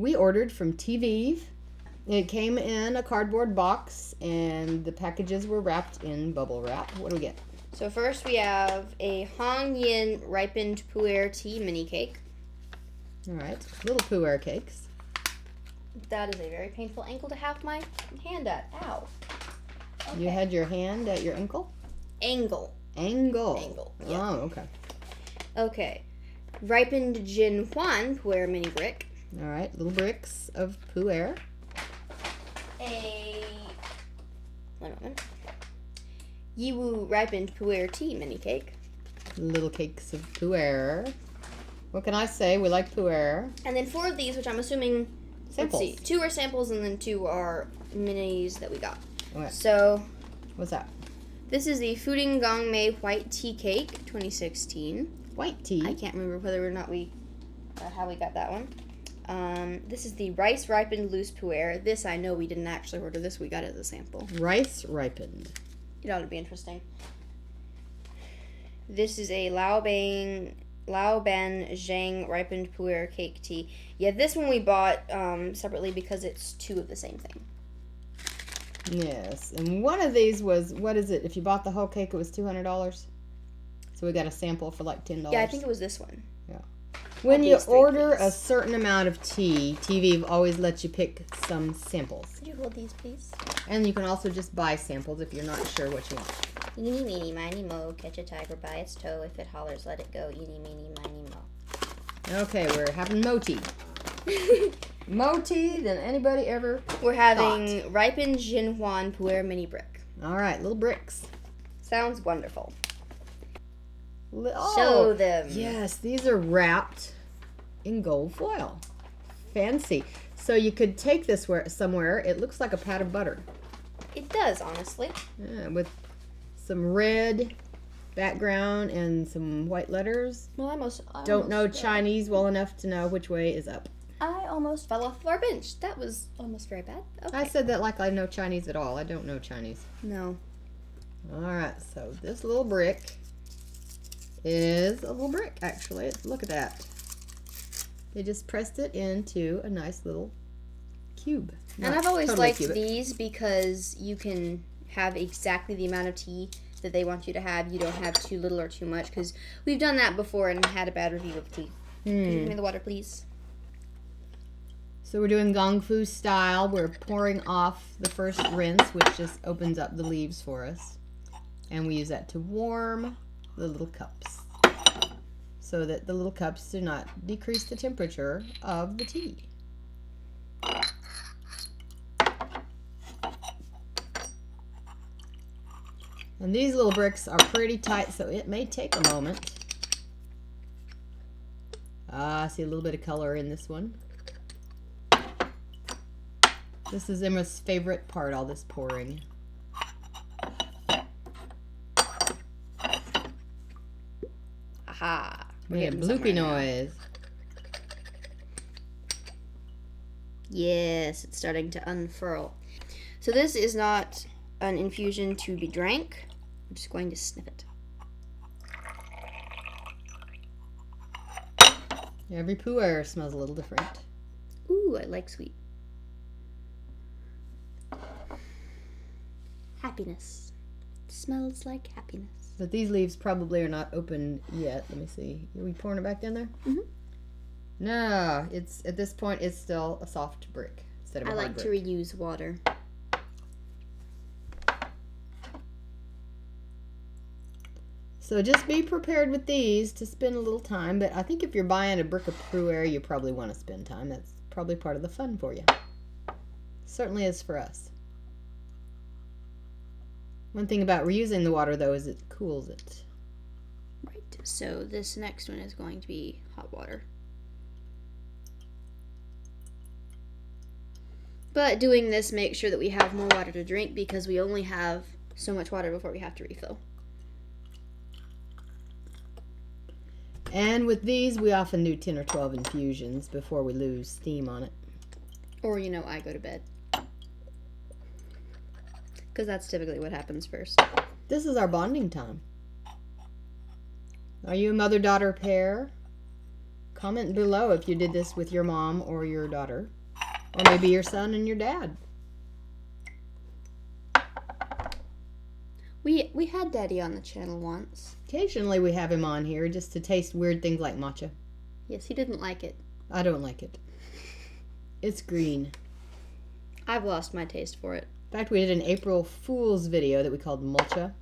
we ordered from Teavivre. It came in a cardboard box, and the packages were wrapped in bubble wrap. What do we get? So first we have a Hong Yin Ripened Puerh tea mini cake. All right, little Puerh cakes. That is a very painful ankle to have my hand at. Ow. Okay. You had your hand at your ankle? Angle. Angle. Yeah. Oh, okay. Okay. Ripened Zhuan Puerh mini brick. All right, little bricks of Puerh. One moment. Yiwu Ripened Puerh tea mini cake. Little cakes of Puerh. What can I say? We like Puerh. And then 4 of these, which I'm assuming, Samples. let's see, 2 are samples and then 2 are minis that we got. Okay. So, What's that? this is the Fuding Gongmei White Tea Cake 2016. White tea. I can't remember whether or not how we got that one. This is the Rice Ripened Loose Puerh. This I know we didn't actually order this. We got it as a sample. Rice ripened. It ought to be interesting. This is a Lao Ban Zhang Ripened Puerh Cake Tea. Yeah, this one we bought separately because it's 2 of the same thing. Yes, and one of these was, what is it? If you bought the whole cake, it was $200. So we got a sample for like $10. Yeah, I think it was this one. Yeah. When you these 3, order please. a certain amount of tea, TV always lets you pick some samples. Could you hold these, please? And you can also just buy samples if you're not sure what you want. Eeny, meeny, miny, mo. Catch a tiger by its toe. If it hollers, let it go. Eeny, meeny, miny, mo. Okay, we're having mo tea. Mo tea than anybody ever We're having Ripened Jinhuan Puerh mini brick. All right, little bricks. Sounds wonderful. Oh, Show them. Yes, these are wrapped in gold foil. Fancy. So you could take this somewhere. It looks like a pat of butter. It does, honestly. Yeah, with some red background and some white letters. Well, I Don't know Chinese well enough to know which way is up. I almost fell off our bench. That was almost very bad. Okay. I said that like I know Chinese at all. I don't know Chinese. No. All right, so this little brick is a little brick, actually. Look at that. They just pressed it into a nice little cube. And I've always liked these because you can have exactly the amount of tea that they want you to have. You don't have too little or too much, because we've done that before and had a bad review of tea. Could you give me the water, please? So we're doing Gong Fu style. We're pouring off the first rinse, which just opens up the leaves for us. And we use that to warm the little cups so that the little cups do not decrease the temperature of the tea. And these little bricks are pretty tight, so it may take a moment. I see a little bit of color in this one. This is Emma's favorite part, all this pouring. Aha. We get bloopy noise. Yes, it's starting to unfurl. So this is not an infusion to be drank. I'm just going to sniff it. Every pu'er smells a little different. Ooh, I like sweet. Happiness. It smells like happiness. But these leaves probably are not open yet. Let me see. Are we pouring it back down there? Mm-hmm. No, it's at this point it's still a soft brick instead of a I hard like brick. to reuse water. So just be prepared with these to spend a little time. But I think if you're buying a brick of Puerh, you probably want to spend time. That's probably part of the fun for you. Certainly is for us. One thing about reusing the water, though, is it cools it. Right. So this next one is going to be hot water. But doing this makes sure that we have more water to drink because we only have so much water before we have to refill. And with these, we often do 10 or 12 infusions before we lose steam on it. Or, I go to bed. Because that's typically what happens first. This is our bonding time. Are you a mother-daughter pair? Comment below if you did this with your mom or your daughter. Or maybe your son and your dad. We had Daddy on the channel once. Occasionally we have him on here just to taste weird things like matcha. Yes, he didn't like it. I don't like it. It's green. I've lost my taste for it. In fact, we did an April Fool's video that we called Mulcha,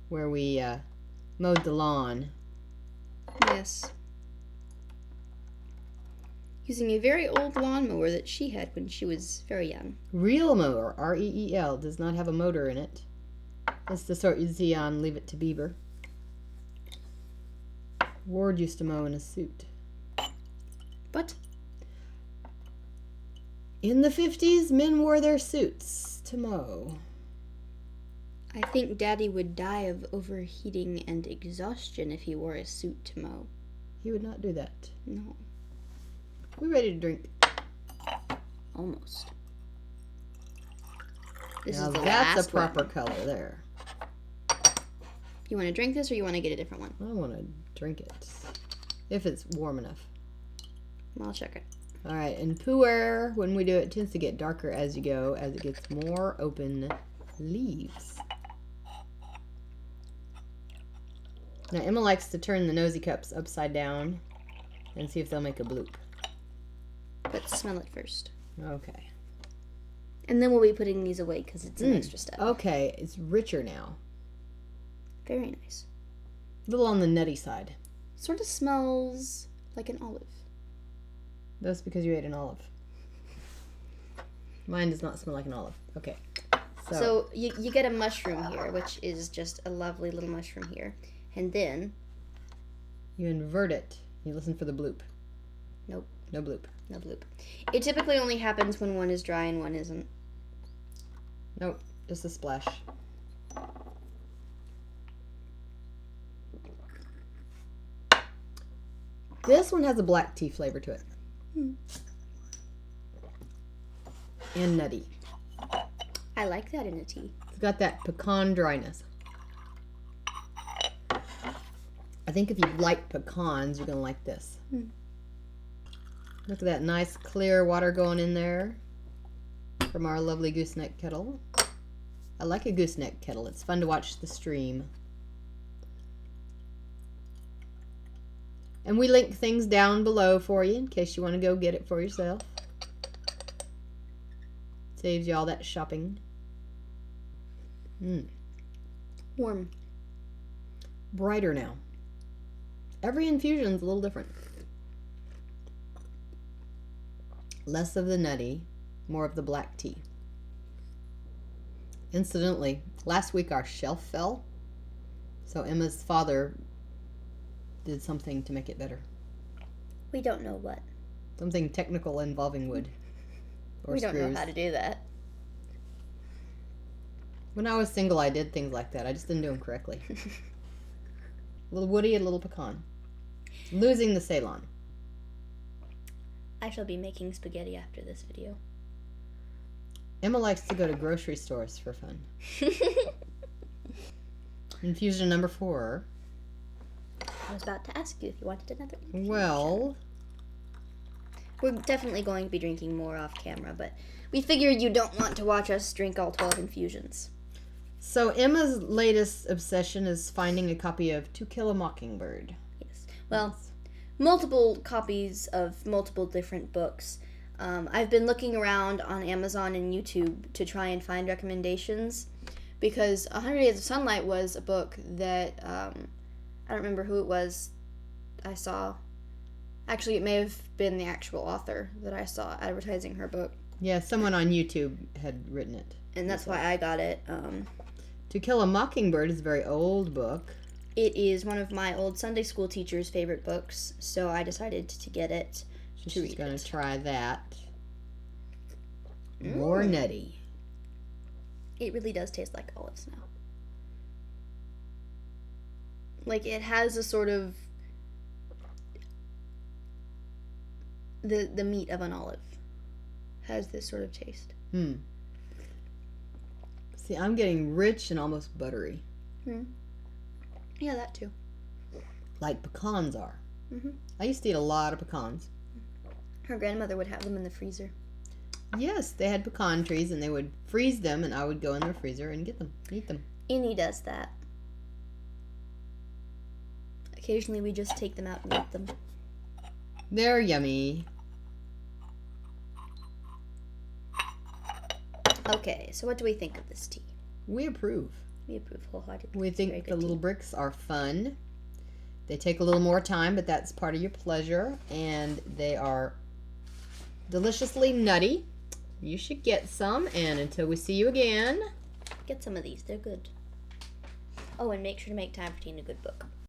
where we mowed the lawn. Yes. Using a very old lawnmower that she had when she was very young. Real mower, R-E-E-L, does not have a motor in it. It's the sort you see on Leave It to Beaver. Ward used to mow in a suit. What? In the 50s, men wore their suits to mow. I think Daddy would die of overheating and exhaustion if he wore a suit to mow. He would not do that. No. We ready to drink? Almost. This Now is the that's last a proper one. color there. You want to drink this or you want to get a different one? I want to drink it. If it's warm enough. I'll check it. Alright, and Puerh, when we do it, tends to get darker as you go, as it gets more open leaves. Now, Emma likes to turn the nosy cups upside down and see if they'll make a bloop. But smell it first. Okay. And then we'll be putting these away because it's an extra step. Okay, it's richer now. Very nice. A little on the nutty side. Sort of smells like an olive. That's because you ate an olive. Mine does not smell like an olive. Okay. So you get a mushroom here, which is just a lovely little mushroom here. And then you invert it. You listen for the bloop. Nope. No bloop. No bloop. It typically only happens when one is dry and one isn't. Nope. Just a splash. This one has a black tea flavor to it. And nutty. I like that in a tea. It's got that pecan dryness. I think if you like pecans, you're going to like this. Look at that nice clear water going in there from our lovely gooseneck kettle. I like a gooseneck kettle. It's fun to watch the stream. And we link things down below for you in case you want to go get it for yourself. Saves you all that shopping. Warm. Brighter now. Every infusion's a little different. Less of the nutty, more of the black tea. Incidentally, last week our shelf fell, so Emma's father did something to make it better. We don't know what. Something technical involving wood or we screws. don't know how to do that. When I was single, I did things like that. I just didn't do them correctly. A little woody, a little pecan. Losing the Ceylon. I shall be making spaghetti after this video. Emma likes to go to grocery stores for fun. Infusion number 4. I was about to ask you if you wanted another infusion. Well, we're definitely going to be drinking more off camera, but we figured you don't want to watch us drink all 12 infusions. So Emma's latest obsession is finding a copy of To Kill a Mockingbird. Yes. Well, multiple copies of multiple different books. I've been looking around on Amazon and YouTube to try and find recommendations because 100 Days of Sunlight was a book that I don't remember who it was I saw. Actually, it may have been the actual author that I saw advertising her book. Yeah, someone on YouTube had written it. And that's why I got it. To Kill a Mockingbird is a very old book. It is one of my old Sunday school teacher's favorite books, so I decided to get it to read it. She's going to try that. More nutty. It really does taste like olives now. Like, it has a sort of the meat of an olive has this sort of taste. See, I'm getting rich and almost buttery. Yeah, that too. Like pecans are. I used to eat a lot of pecans. Her grandmother would have them in the freezer. Yes, they had pecan trees, and they would freeze them, and I would go in their freezer and get them, eat them. Annie does that. Occasionally, we just take them out and eat them. They're yummy. Okay, so what do we think of this tea? We approve. We approve wholeheartedly. We think the little bricks are fun. They take a little more time, but that's part of your pleasure, and they are deliciously nutty. You should get some, and until we see you again, get some of these. They're good. Oh, and make sure to make time for tea and a good book.